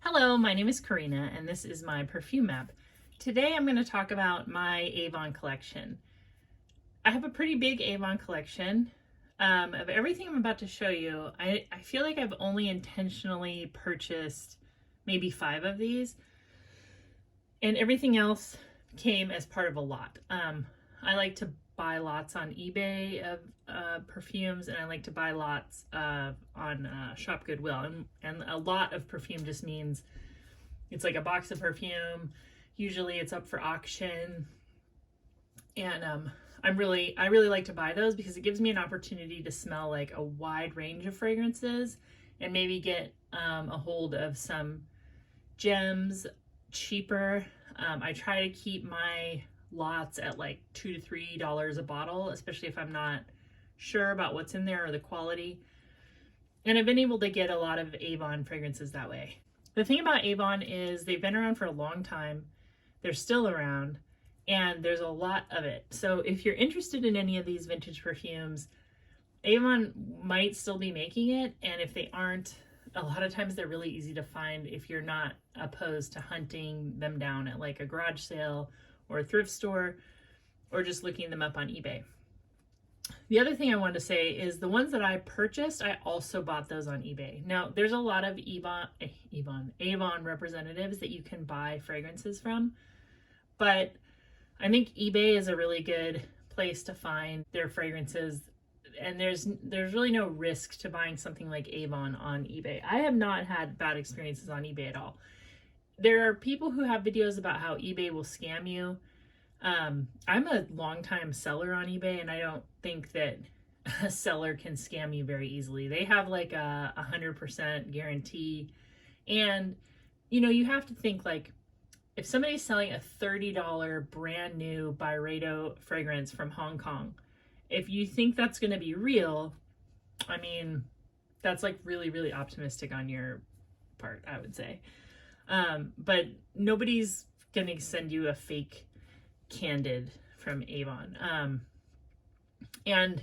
Hello, my name is Karina and this is my perfume map. Today I'm going to talk about my Avon collection. I have a pretty big Avon collection. Of everything I'm about to show you, I feel like I've only intentionally purchased maybe 5 of these, and everything else came as part of a lot. I like to buy lots on eBay of perfumes, and I like to buy lots on Shop Goodwill, and a lot of perfume just means it's like a box of perfume. Usually it's up for auction, and I really like to buy those because it gives me an opportunity to smell like a wide range of fragrances and maybe get a hold of some gems cheaper. I try to keep my lots at like $2 to $3 a bottle, especially if I'm not sure about what's in there or the quality. And I've been able to get a lot of Avon fragrances that way. The thing about Avon is they've been around for a long time. They're still around, and there's a lot of it. So if you're interested in any of these vintage perfumes, Avon might still be making it, and if they aren't, a lot of times they're really easy to find if you're not opposed to hunting them down at like a garage sale or a thrift store, or just looking them up on eBay. The other thing I wanted to say is the ones that I purchased, I also bought those on eBay. Now, there's a lot of Avon representatives that you can buy fragrances from, but I think eBay is a really good place to find their fragrances, and there's really no risk to buying something like Avon on eBay. I have not had bad experiences on eBay at all. There are people who have videos about how eBay will scam you. I'm a longtime seller on eBay, and I don't think that a seller can scam you very easily. They have like a 100% guarantee. And, you know, you have to think like, if somebody's selling a $30 brand new Byredo fragrance from Hong Kong, if you think that's going to be real, I mean, that's like really, really optimistic on your part, I would say. But nobody's going to send you a fake Candid from Avon. And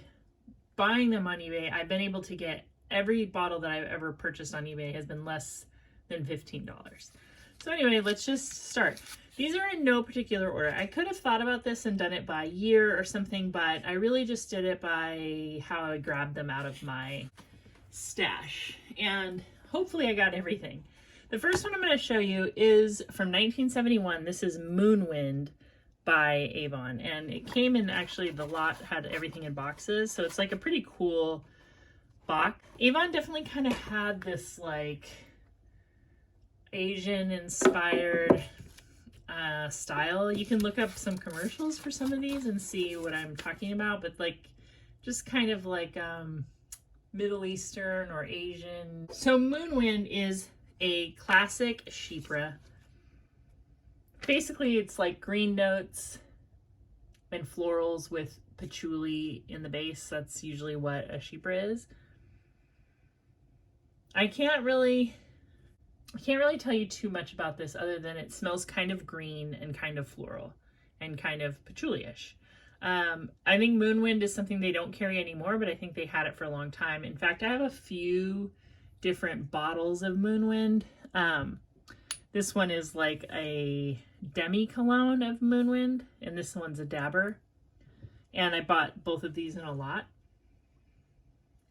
buying them on eBay, I've been able to get every bottle that I've ever purchased on eBay has been less than $15. So anyway, let's just start. These are in no particular order. I could have thought about this and done it by year or something, but I really just did it by how I grabbed them out of my stash. And hopefully I got everything. The first one I'm going to show you is from 1971. This is Moonwind by Avon, and it came in, actually the lot had everything in boxes, so it's like a pretty cool box. Avon definitely kind of had this like Asian inspired style. You can look up some commercials for some of these and see what I'm talking about, but like just kind of like Middle Eastern or Asian. So Moonwind is a classic chypre. Basically, it's like green notes and florals with patchouli in the base. That's usually what a chypre is. I can't really tell you too much about this other than it smells kind of green and kind of floral and kind of patchouli-ish. I think Moonwind is something they don't carry anymore, but I think they had it for a long time. In fact, I have a few different bottles of Moonwind. This one is like a demi-cologne of Moonwind, and this one's a dabber. And I bought both of these in a lot.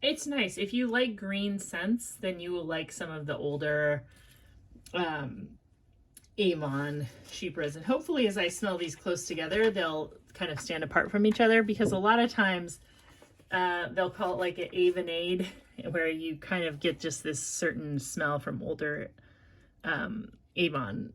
It's nice. If you like green scents, then you will like some of the older Avon chypres. And hopefully as I smell these close together, they'll kind of stand apart from each other, because a lot of times they'll call it like an Avonade, where you kind of get just this certain smell from older Avon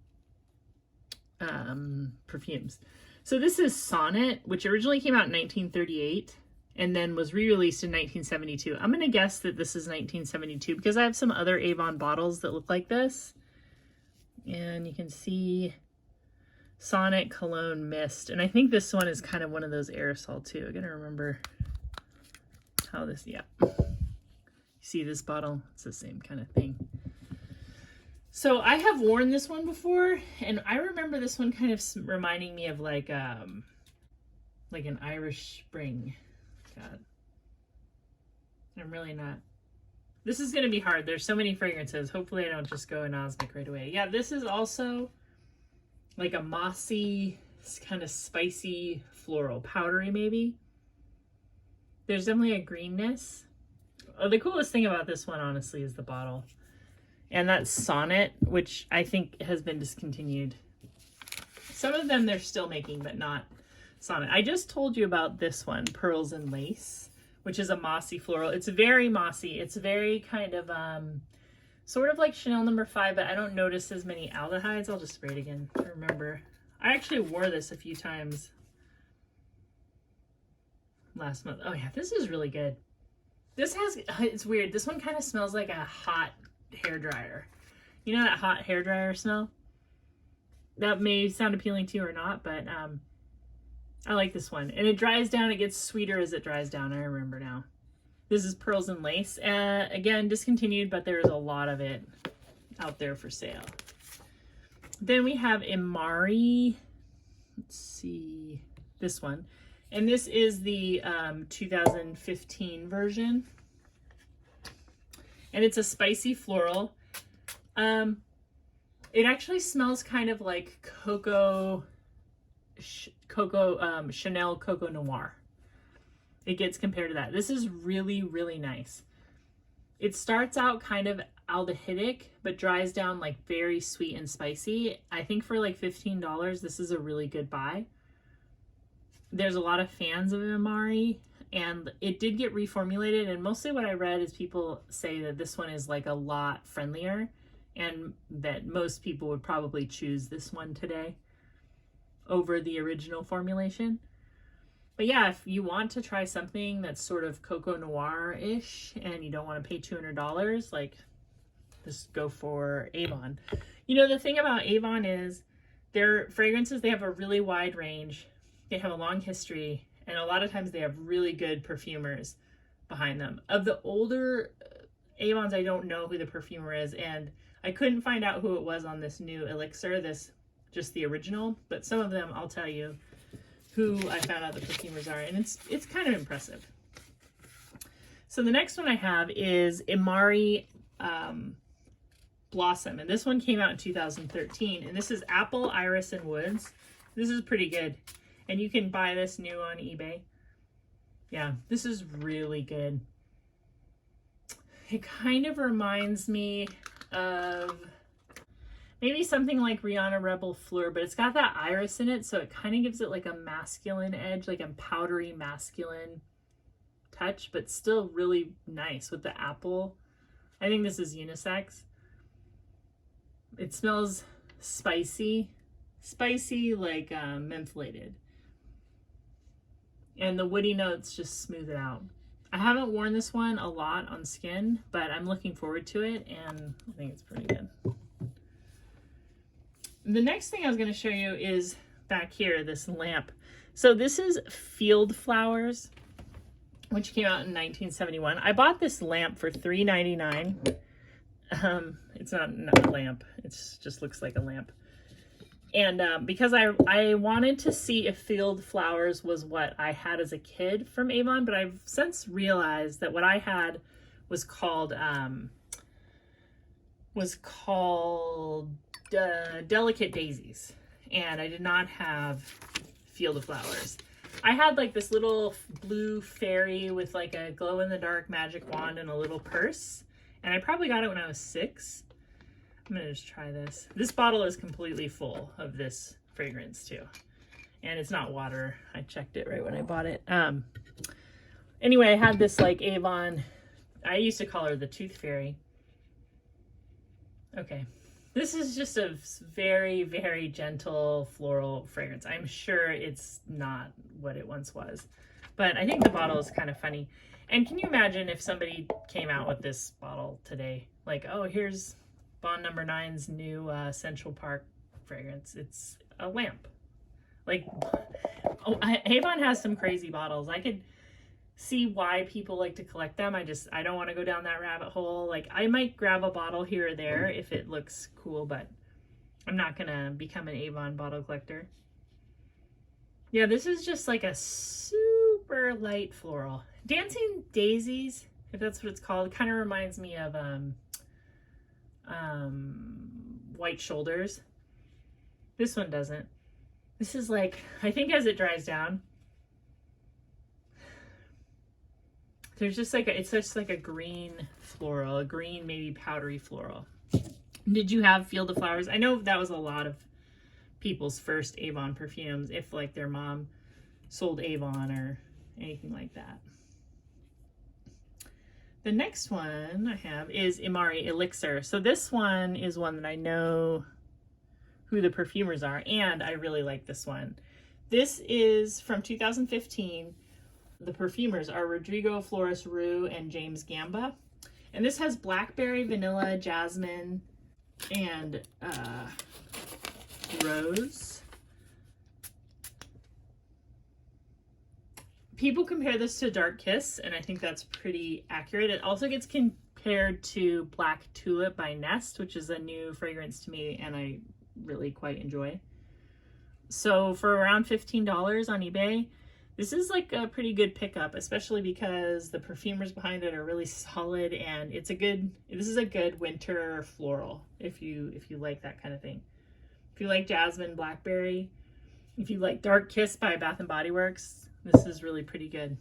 perfumes. So this is Sonnet, which originally came out in 1938 and then was re-released in 1972. I'm going to guess that this is 1972 because I have some other Avon bottles that look like this. And you can see Sonnet Cologne Mist. And I think this one is kind of one of those aerosol too. I gotta remember how this, yeah. You see this bottle? It's the same kind of thing. So I have worn this one before, and I remember this one kind of reminding me of like an Irish Spring. God, I'm really not This is going to be hard. There's so many fragrances. Hopefully I don't just go anosmic right away. Yeah, this is also like a mossy, kind of spicy, floral, powdery maybe. There's definitely a greenness. Oh, the coolest thing about this one, honestly, is the bottle. And that's Sonnet, which I think has been discontinued. Some of them they're still making, but not Sonnet. I just told you about this one, Pearls and Lace, which is a mossy floral. It's very mossy. It's very kind of, sort of like Chanel No. 5, but I don't notice as many aldehydes. I'll just spray it again to remember. I actually wore this a few times last month. Oh yeah, this is really good. This has, it's weird. This one kind of smells like a hot hair dryer. You know that hot hair dryer smell? That may sound appealing to you or not, but I like this one. And it dries down. It gets sweeter as it dries down. I remember now. This is Pearls and Lace. Again, discontinued, but there's a lot of it out there for sale. Then we have Imari. Let's see. This one. And this is the 2015 version. And it's a spicy floral. It actually smells kind of like Chanel Coco Noir. It gets compared to that. This is really, really nice. It starts out kind of aldehydic, but dries down like very sweet and spicy. I think for like $15, this is a really good buy. There's a lot of fans of Imari, and it did get reformulated, and mostly what I read is people say that this one is like a lot friendlier, and that most people would probably choose this one today over the original formulation. But yeah, if you want to try something that's sort of Coco Noir-ish and you don't want to pay $200, like, just go for Avon. You know, the thing about Avon is their fragrances, they have a really wide range. They have a long history, and a lot of times they have really good perfumers behind them. Of the older Avons, I don't know who the perfumer is, and I couldn't find out who it was on this new Elixir, just the original, but some of them I'll tell you who I found out the perfumers are, and it's kind of impressive. So the next one I have is Imari Blossom, and this one came out in 2013, and this is Apple, Iris, and Woods. This is pretty good. And you can buy this new on eBay. Yeah, this is really good. It kind of reminds me of maybe something like Rihanna Rebel Fleur, but it's got that iris in it, so it kind of gives it like a masculine edge, like a powdery masculine touch, but still really nice with the apple. I think this is unisex. It smells spicy like mentholated. And the woody notes just smooth it out. I haven't worn this one a lot on skin, but I'm looking forward to it, and I think it's pretty good. The next thing I was going to show you is back here, this lamp. So this is Field Flowers, which came out in 1971. I bought this lamp for $3.99. It's not a lamp. It just looks like a lamp. And because I wanted to see if Field Flowers was what I had as a kid from Avon, but I've since realized that what I had was called Delicate Daisies, and I did not have Field of Flowers. I had like this little blue fairy with like a glow-in-the-dark magic wand and a little purse, and I probably got it when I was 6. I'm gonna just try this. This bottle is completely full of this fragrance too, and it's not water. I checked it right when I bought it. Anyway, I had this like Avon, I used to call her the Tooth Fairy. Okay, this is just a very, very gentle floral fragrance. I'm sure it's not what it once was, but I think the bottle is kind of funny. And can you imagine if somebody came out with this bottle today? Like, oh, here's Bond No. 9's new Central Park fragrance. It's a lamp. Like, oh, Avon has some crazy bottles. I could see why people like to collect them. I don't want to go down that rabbit hole. Like, I might grab a bottle here or there if it looks cool, but I'm not gonna become an Avon bottle collector. Yeah, this is just like a super light floral. Dancing Daisies if that's what it's called. It kind of reminds me of White Shoulders. This one doesn't. This is like, I think as it dries down, there's just like it's just like a green floral, a green maybe powdery floral. Did you have Field of Flowers? I know that was a lot of people's first Avon perfumes, if like their mom sold Avon or anything like that. The next one I have is Imari Elixir. So this one is one that I know who the perfumers are, and I really like this one. This is from 2015. The perfumers are Rodrigo Flores Rouge and James Gamba. And this has blackberry, vanilla, jasmine, and rose. People compare this to Dark Kiss, and I think that's pretty accurate. It also gets compared to Black Tulip by Nest, which is a new fragrance to me, and I really quite enjoy. So for around $15 on eBay, this is like a pretty good pickup, especially because the perfumers behind it are really solid, and this is a good winter floral if you like that kind of thing. If you like jasmine, blackberry, if you like Dark Kiss by Bath and Body Works, this is really pretty good.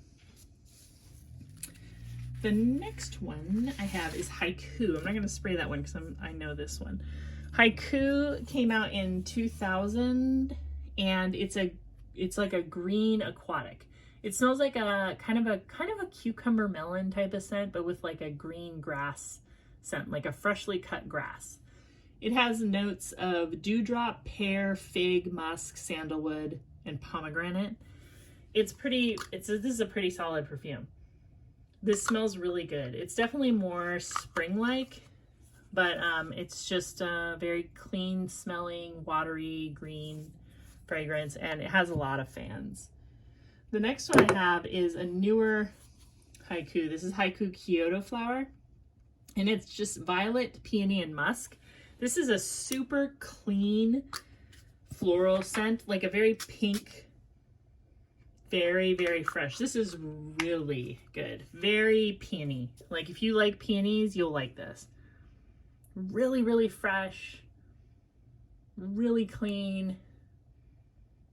The next one I have is Haiku. I'm not going to spray that one because I know this one. Haiku came out in 2000, and it's like a green aquatic. It smells like a kind of a cucumber melon type of scent, but with like a green grass scent, like a freshly cut grass. It has notes of dewdrop, pear, fig, musk, sandalwood, and pomegranate. This is a pretty solid perfume. This smells really good. It's definitely more spring-like, but it's just a very clean smelling, watery, green fragrance, and it has a lot of fans. The next one I have is a newer Haiku. This is Haiku Kyoto Flower, and it's just violet, peony, and musk. This is a super clean floral scent, like a very pink, very, very fresh. This is really good. Very peony. Like if you like peonies, you'll like this. Really, really fresh, really clean,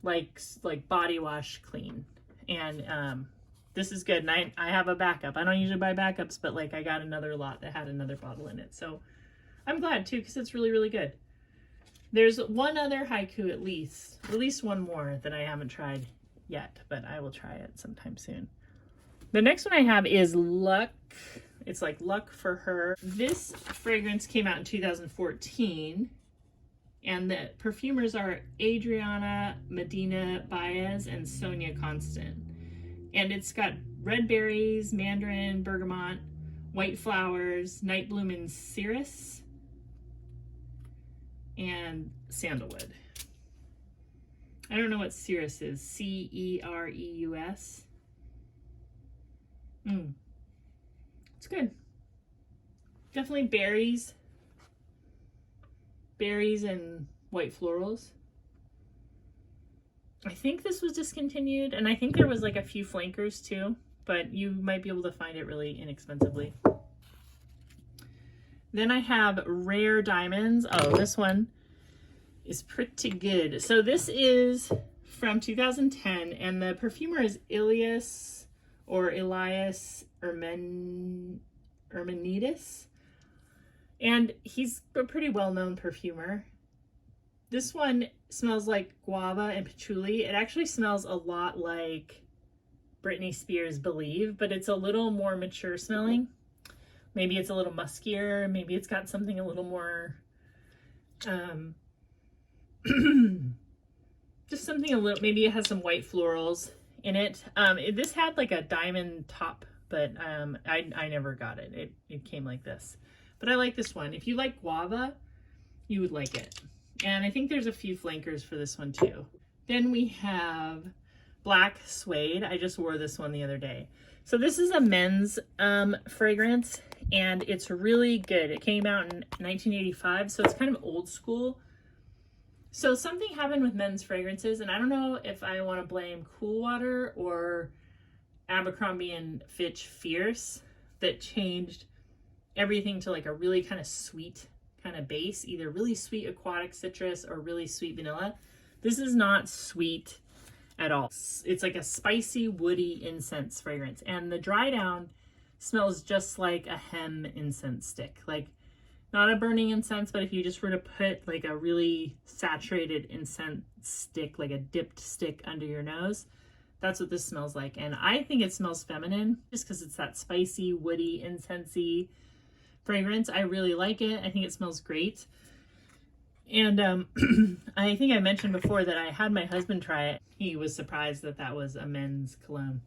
like body wash clean. And this is good. And I have a backup. I don't usually buy backups, but like I got another lot that had another bottle in it. So I'm glad too, because it's really, really good. There's one other Haiku, at least one more that I haven't tried yet, but I will try it sometime soon. The next one I have is Luck. It's like Luck for Her. This fragrance came out in 2014, and the perfumers are Adriana Medina Baez and Sonia Constant. And it's got red berries, mandarin, bergamot, white flowers, night bloom and cerise, and sandalwood. I don't know what cerise is. C-E-R-E-U-S. It's good. Definitely berries and white florals. I think this was discontinued, and I think there was like a few flankers too, but you might be able to find it really inexpensively. Then I have Rare Diamonds. Oh, this one is pretty good. So this is from 2010, and the perfumer is Elias Hermenides, and he's a pretty well-known perfumer. This one smells like guava and patchouli. It actually smells a lot like Britney Spears' Believe, but it's a little more mature smelling. Maybe it's a little muskier. Maybe it's got something a little more, just something a little, maybe it has some white florals in it. This had like a diamond top, but I never got it. It came like this. But I like this one. If you like guava, you would like it. And I think there's a few flankers for this one too. Then we have Black Suede. I just wore this one the other day. So this is a men's fragrance, and it's really good. It came out in 1985, so it's kind of old school. So something happened with men's fragrances, and I don't know if I want to blame Cool Water or Abercrombie & Fitch Fierce. that changed everything to like a really kind of sweet kind of base, either really sweet aquatic citrus or really sweet vanilla. This is not sweet at all. It's like a spicy, woody incense fragrance. And the dry down smells just like a hem incense stick. Like not a burning incense, but if you just were to put like a really saturated incense stick, like a dipped stick under your nose, that's what this smells like. And I think it smells feminine just because it's that spicy, woody, incensey fragrance. I really like it. I think it smells great. And I think I mentioned before that I had my husband try it. He was surprised that that was a men's cologne.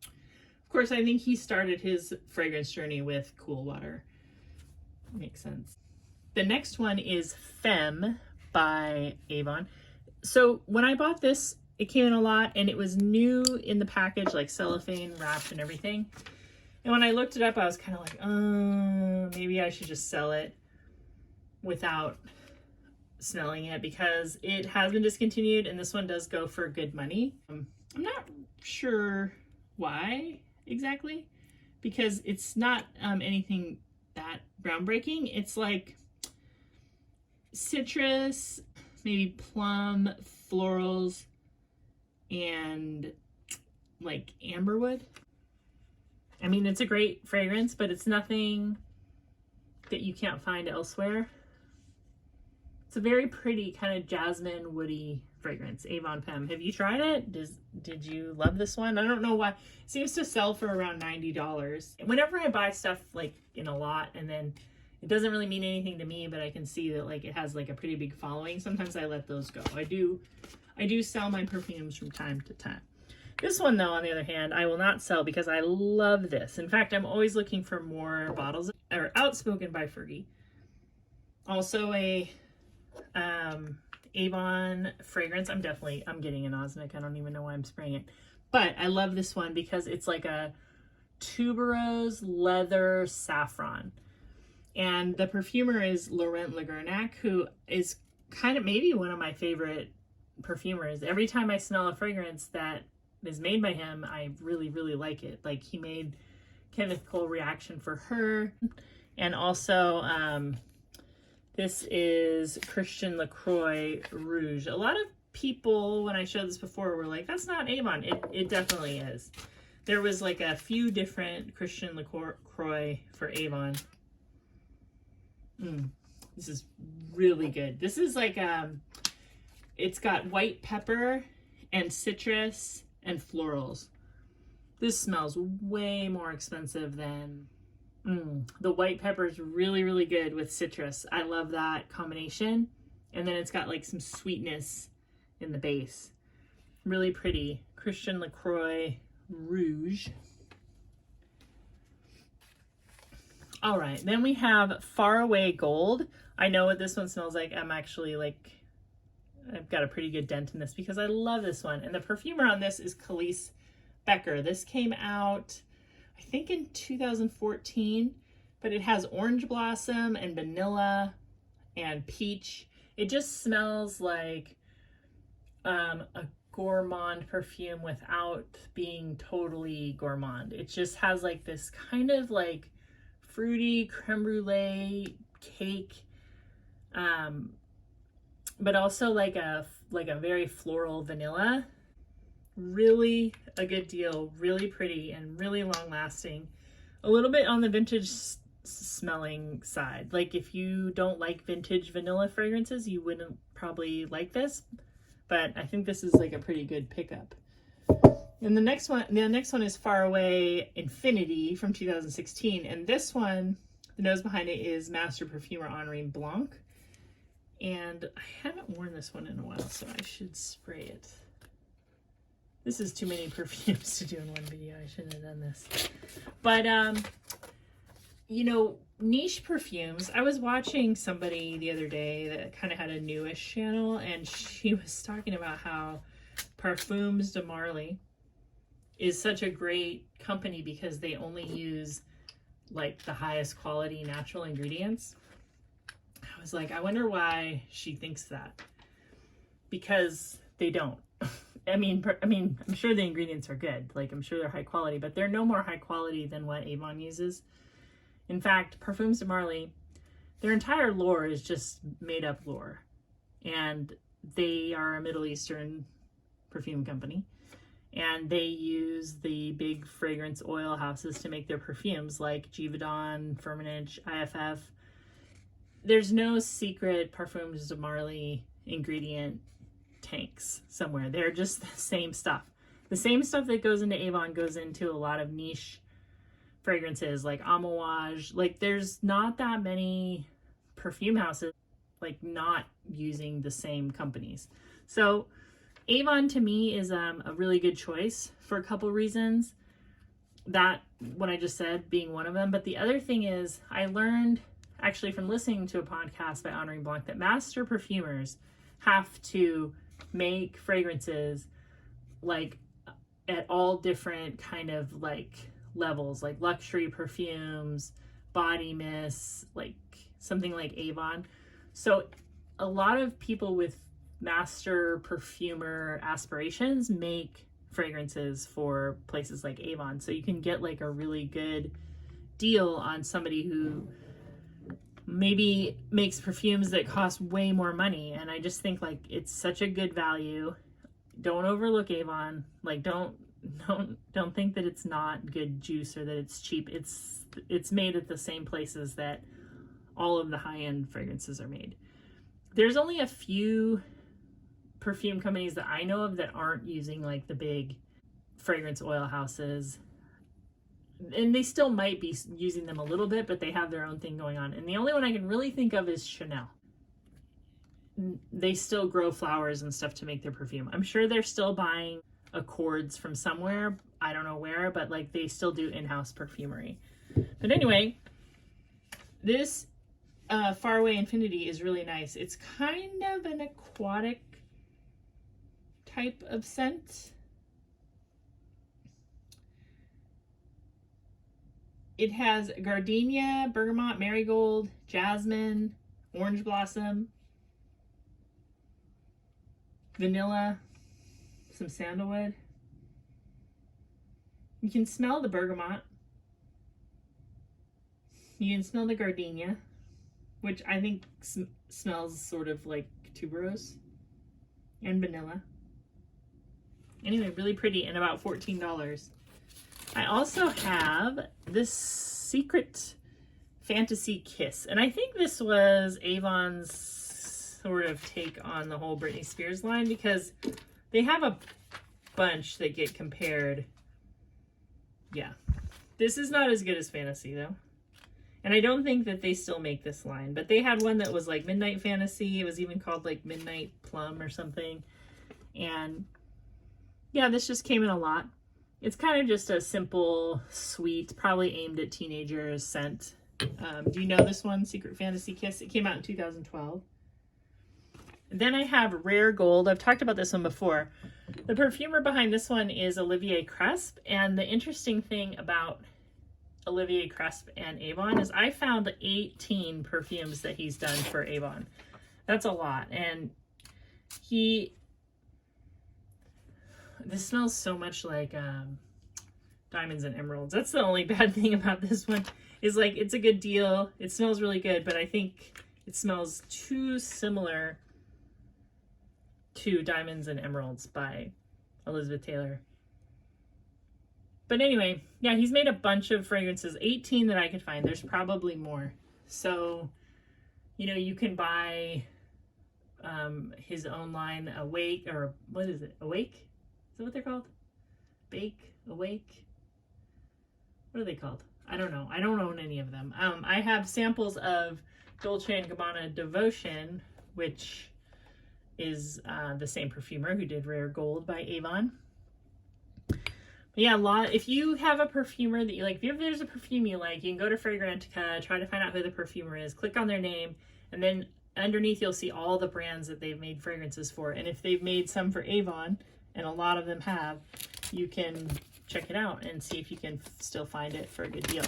Of course, I think he started his fragrance journey with Cool Water. Makes sense. The next one is Femme by Avon. So when I bought this, it came in a lot and it was new in the package, like cellophane wrapped and everything. And when I looked it up, I was kind of like, maybe I should just sell it without smelling it because it has been discontinued and this one does go for good money. I'm not sure why exactly, because it's not anything that groundbreaking. It's like citrus, maybe plum, florals, and like amberwood. I mean, it's a great fragrance, but it's nothing that you can't find elsewhere. It's a very pretty kind of jasmine woody fragrance, Avon Femme. Have you tried it? Did you love this one? I don't know why. It seems to sell for around $90. Whenever I buy stuff like in a lot and then it doesn't really mean anything to me, but I can see that like it has like a pretty big following, sometimes I let those go. I do sell my perfumes from time to time. This one though, on the other hand, I will not sell because I love this. In fact, I'm always looking for more bottles. Or Outspoken by Fergie. Also a Avon fragrance. I'm getting an osmic. I don't even know why I'm spraying it. But I love this one because it's like a tuberose leather saffron. And the perfumer is Laurent Lagernac, who is kind of maybe one of my favorite perfumers. Every time I smell a fragrance that is made by him, I really, really like it. Like he made Chemical Reaction for Her. And also, this is Christian Lacroix Rouge. A lot of people, when I showed this before, were like, that's not Avon. It definitely is. There was like a few different Christian Lacroix for Avon. This is really good. This is like, it's got white pepper and citrus and florals. This smells way more expensive than the white pepper is really, really good with citrus. I love that combination. And then it's got like some sweetness in the base. Really pretty. Christian Lacroix Rouge. All right, then we have Faraway Gold. I know what this one smells like. I'm actually like, I've got a pretty good dent in this because I love this one. And the perfumer on this is Khalees Becker. This came out, I think in 2014, but it has orange blossom and vanilla and peach. It just smells like a gourmand perfume without being totally gourmand. It just has like this kind of like fruity creme brulee cake, but also like a very floral vanilla. Really a good deal, really pretty and really long lasting. A little bit on the vintage smelling side. Like if you don't like vintage vanilla fragrances, you wouldn't probably like this, but I think this is like a pretty good pickup. And the next one is Faraway Infinity from 2016. And this one, the nose behind it is Master Perfumer Henri Blanc. And I haven't worn this one in a while, so I should spray it. This is too many perfumes to do in one video. I shouldn't have done this. But, you know, niche perfumes. I was watching somebody the other day that kind of had a newish channel, and she was talking about how Parfums de Marly is such a great company because they only use like the highest quality natural ingredients. I was like, I wonder why she thinks that, because they don't. I'm sure the ingredients are good. Like, I'm sure they're high quality, but they're no more high quality than what Avon uses. In fact, Parfums de Marly, their entire lore is just made up lore. And they are a Middle Eastern perfume company. And they use the big fragrance oil houses to make their perfumes, like Givaudan, Firmenich, IFF. There's no secret Parfums de Marly ingredient tanks somewhere. They're just the same stuff. The same stuff that goes into Avon goes into a lot of niche fragrances like Amouage. Like, there's not that many perfume houses like not using the same companies. So Avon to me is a really good choice for a couple reasons. That, what I just said, being one of them. But the other thing is, I learned actually from listening to a podcast by Henri Blanc that master perfumers have to make fragrances like at all different kind of like levels, like luxury perfumes, body mists, like something like Avon. So a lot of people with master perfumer aspirations make fragrances for places like Avon. So you can get like a really good deal on somebody who maybe makes perfumes that cost way more money. And I just think like it's such a good value. Don't overlook Avon. Like, don't think that it's not good juice or that it's cheap. It's made at the same places that all of the high-end fragrances are made. There's only a few perfume companies that I know of that aren't using like the big fragrance oil houses. And they still might be using them a little bit, but they have their own thing going on. And the only one I can really think of is Chanel. They still grow flowers and stuff to make their perfume. I'm sure they're still buying accords from somewhere. I don't know where, but like they still do in-house perfumery. But anyway, this Faraway Infinity is really nice. It's kind of an aquatic type of scent. It has gardenia, bergamot, marigold, jasmine, orange blossom, vanilla, some sandalwood. You can smell the bergamot. You can smell the gardenia, which I think smells sort of like tuberose, and vanilla. Anyway, really pretty, and about $14. I also have this Secret Fantasy Kiss, and I think this was Avon's sort of take on the whole Britney Spears line, because they have a bunch that get compared. Yeah, this is not as good as Fantasy though, and I don't think that they still make this line, but they had one that was like Midnight Fantasy. It was even called like Midnight Plum or something, and yeah, this just came in a lot. It's kind of just a simple, sweet, probably aimed at teenagers scent. Do you know this one, Secret Fantasy Kiss? It came out in 2012. Then I have Rare Gold. I've talked about this one before. The perfumer behind this one is Olivier Cresp. And the interesting thing about Olivier Cresp and Avon is I found 18 perfumes that he's done for Avon. That's a lot. And this smells so much like Diamonds and Emeralds. That's the only bad thing about this one, is like it's a good deal. It smells really good, but I think it smells too similar to Diamonds and Emeralds by Elizabeth Taylor. But anyway, yeah, he's made a bunch of fragrances, 18 that I could find. There's probably more. So, you know, you can buy his own line, Awake, or what is it? Awake? Is that what they're called? Bake? Awake? What are they called? I don't know. I don't own any of them. I have samples of Dolce & Gabbana Devotion, which is the same perfumer who did Rare Gold by Avon. But yeah, if you have a perfumer that you like, if there's a perfume you like, you can go to Fragrantica, try to find out who the perfumer is, click on their name, and then underneath you'll see all the brands that they've made fragrances for. And if they've made some for Avon, and a lot of them have, you can check it out and see if you can still find it for a good deal.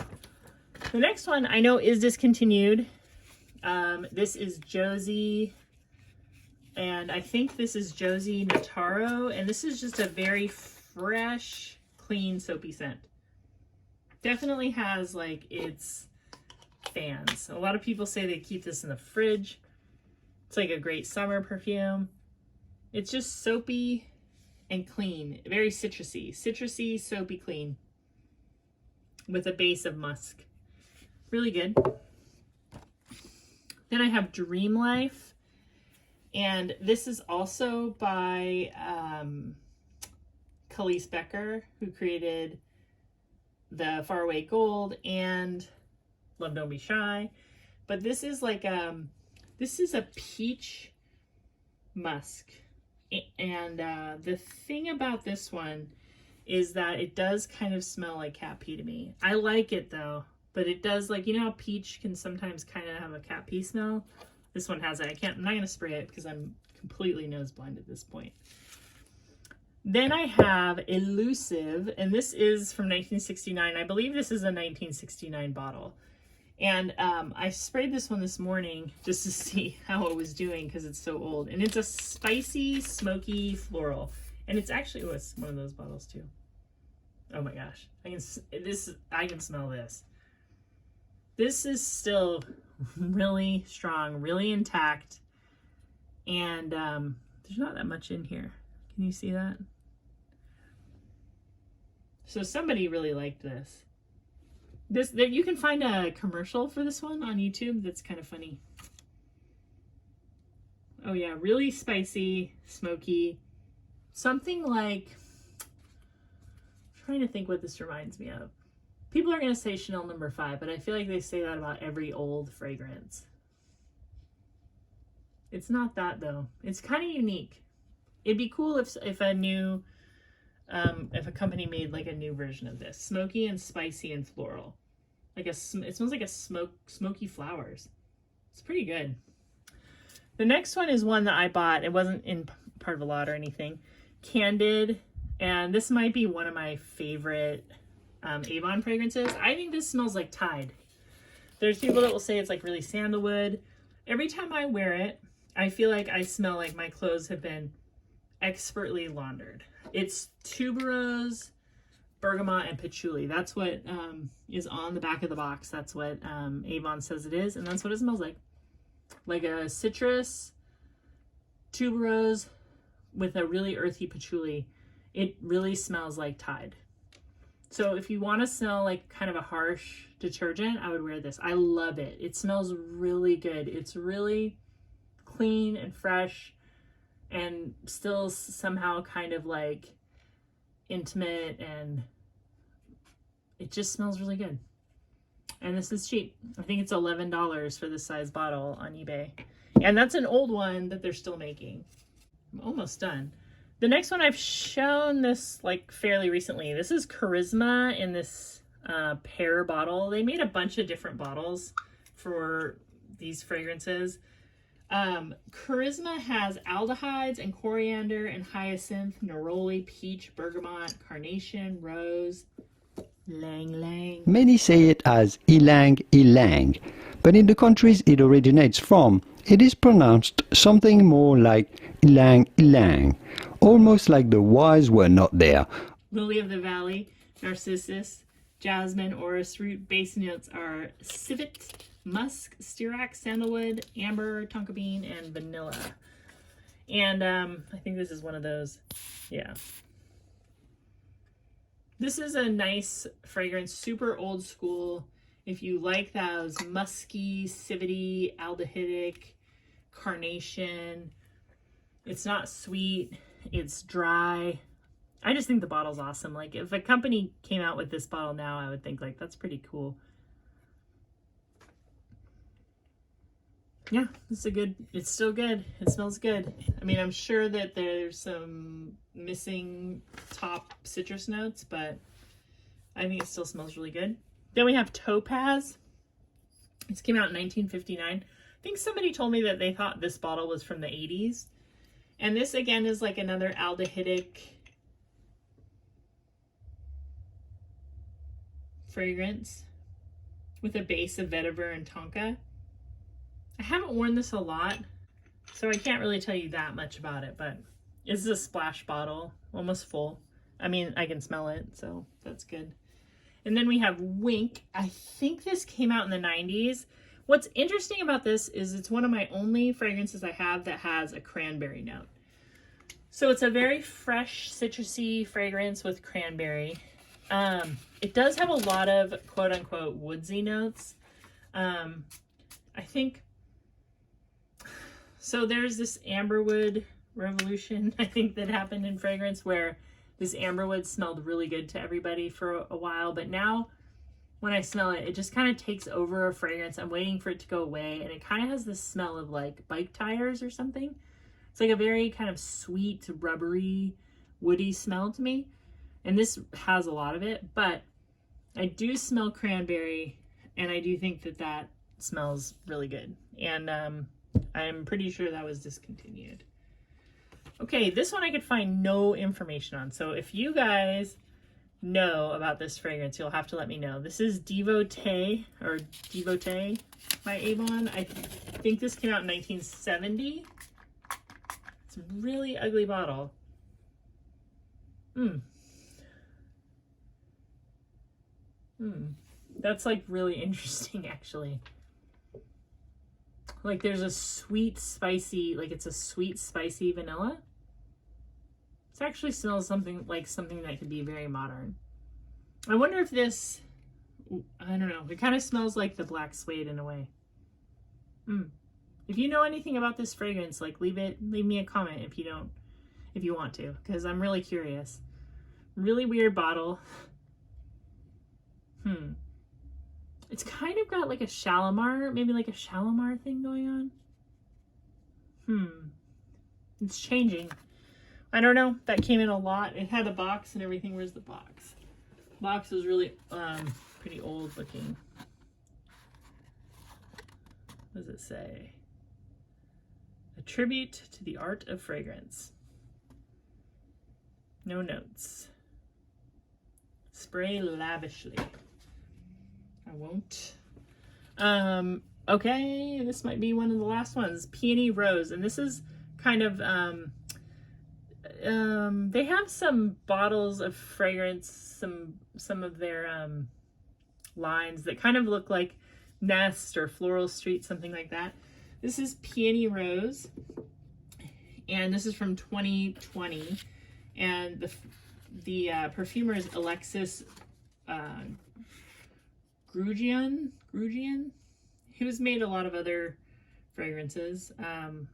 The next one I know is discontinued. This is Josie And I think this is Josie Nataro, and this is just a very fresh, clean, soapy scent. Definitely has like its fans. A lot of people say they keep this in the fridge. It's like a great summer perfume. It's just soapy and clean, very citrusy, soapy, clean, with a base of musk. Really good. Then I have Dreamlife. And this is also by Khalees Becker, who created the Faraway Gold and Love Don't Be Shy. But this is like this is a peach musk. And the thing about this one is that it does kind of smell like cat pee to me. I like it though, but it does, like, you know how peach can sometimes kind of have a cat pee smell? This one has it. I'm not going to spray it because I'm completely nose blind at this point. Then I have Elusive, and this is from 1969. I believe this is a 1969 bottle. And I sprayed this one this morning just to see how it was doing because it's so old. And it's a spicy, smoky floral. And it's actually, oh, it's one of those bottles too. Oh my gosh. I can smell this. This is still really strong, really intact, and there's not that much in here. Can you see that? So somebody really liked this. You can find a commercial for this one on YouTube that's kind of funny. Oh yeah, really spicy, smoky, something like, I'm trying to think what this reminds me of. People are going to say Chanel No. 5, but I feel like they say that about every old fragrance. It's not that though. It's kind of unique. It'd be cool if a new, if a company made like a new version of this. Smoky and spicy and floral. It smells like a smoky flowers. It's pretty good. The next one is one that I bought. It wasn't in part of a lot or anything. Candid. And this might be one of my favorite Avon fragrances. I think this smells like Tide. There's people that will say it's like really sandalwood. Every time I wear it, I feel like I smell like my clothes have been expertly laundered. It's tuberose, bergamot, and patchouli. That's what is on the back of the box. That's what Avon says it is, and that's what it smells like. Like a citrus, tuberose with a really earthy patchouli. It really smells like Tide. So if you want to smell like kind of a harsh detergent, I would wear this. I love it. It smells really good. It's really clean and fresh and still somehow kind of like intimate, and it just smells really good. And this is cheap. I think it's $11 for this size bottle on eBay. And that's an old one that they're still making. I'm almost done. The next one I've shown this like fairly recently. This is Charisma in this pear bottle. They made a bunch of different bottles for these fragrances. Charisma has aldehydes and coriander and hyacinth, neroli, peach, bergamot, carnation, rose, lang lang. Many say it as ylang ylang, but in the countries it originates from, it is pronounced something more like ylang ylang, almost like the Y's were not there. Lily of the Valley, narcissus, jasmine, orris root. Base notes are civet, musk, styrax, sandalwood, amber, tonka bean, and vanilla. And I think this is one of those. Yeah. This is a nice fragrance, super old school. If you like those musky, civety, aldehydic, carnation, it's not sweet, it's dry. I just think the bottle's awesome. Like if a company came out with this bottle now, I would think like that's pretty cool. Yeah, it's still good. It smells good. I mean, I'm sure that there's some missing top citrus notes, but I think it still smells really good. Then we have Topaze. This came out in 1959. I think somebody told me that they thought this bottle was from the 80s. And this again is like another aldehydic fragrance with a base of vetiver and tonka. I haven't worn this a lot, So I can't really tell you that much about it, but this is a splash bottle, almost full. I mean, I can smell it, so that's good. And then we have Wink. I think this came out in the 90s. What's interesting about this is it's one of my only fragrances I have that has a cranberry note. So it's a very fresh, citrusy fragrance with cranberry. It does have a lot of quote-unquote woodsy notes. I think, so there's this amberwood revolution, I think, that happened in fragrance where this amberwood smelled really good to everybody for a while, but now when I smell it, it just kind of takes over a fragrance. I'm waiting for it to go away, and it kind of has this smell of like bike tires or something. It's like a very kind of sweet, rubbery, woody smell to me, and this has a lot of it, but I do smell cranberry, and I do think that that smells really good, and I'm pretty sure that was discontinued. Okay, this one I could find no information on, so if you guys know about this fragrance, you'll have to let me know. This is Devotee, or Devotee by Avon. I think this came out in 1970. It's a really ugly bottle. That's like really interesting, actually. Like there's a sweet, spicy, like it's a sweet, spicy vanilla. This actually smells something like something that could be very modern. I wonder if this, I don't know, it kind of smells like the black suede in a way. If you know anything about this fragrance, like leave me a comment if you want to, because I'm really curious. Really weird bottle. It's kind of got like a Shalimar, maybe like a Shalimar thing going on. It's changing. I don't know. That came in a lot. It had a box and everything. Where's the box? The box is really pretty old looking. What does it say? A tribute to the art of fragrance. No notes. Spray lavishly. I won't. Okay, this might be one of the last ones. Peony Rose, and this is kind of they have some bottles of fragrance, some of their lines that kind of look like Nest or Floral Street, something like that. This is Peony Rose, and this is from 2020, and the perfumer is Alexis Grugian. Who's made a lot of other fragrances, kind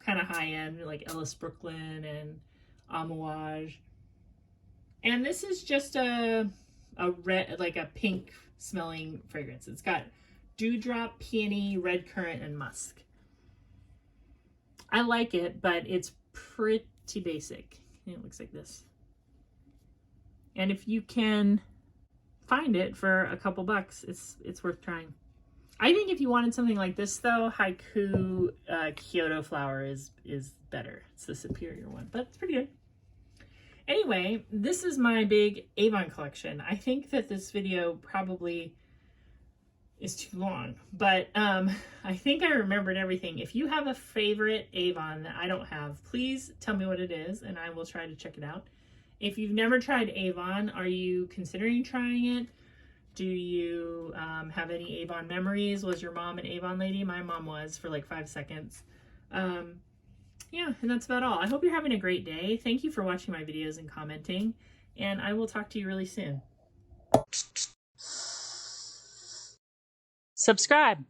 of high end, like Ellis Brooklyn and Amouage. And this is just a red, like a pink smelling fragrance. It's got dewdrop, peony, red currant, and musk. I like it, but it's pretty basic. It looks like this. And if you can find it for a couple bucks, it's worth trying. I think if you wanted something like this though, Haiku Kyoto flower is better. It's the superior one, but it's pretty good. Anyway, this is my big Avon collection. I think that this video probably is too long, but I think I remembered everything. If you have a favorite Avon that I don't have, please tell me what it is and I will try to check it out. If you've never tried Avon, are you considering trying it? Do you have any Avon memories? Was your mom an Avon lady? My mom was for like 5 seconds. Yeah, and that's about all. I hope you're having a great day. Thank you for watching my videos and commenting, and I will talk to you really soon. Subscribe.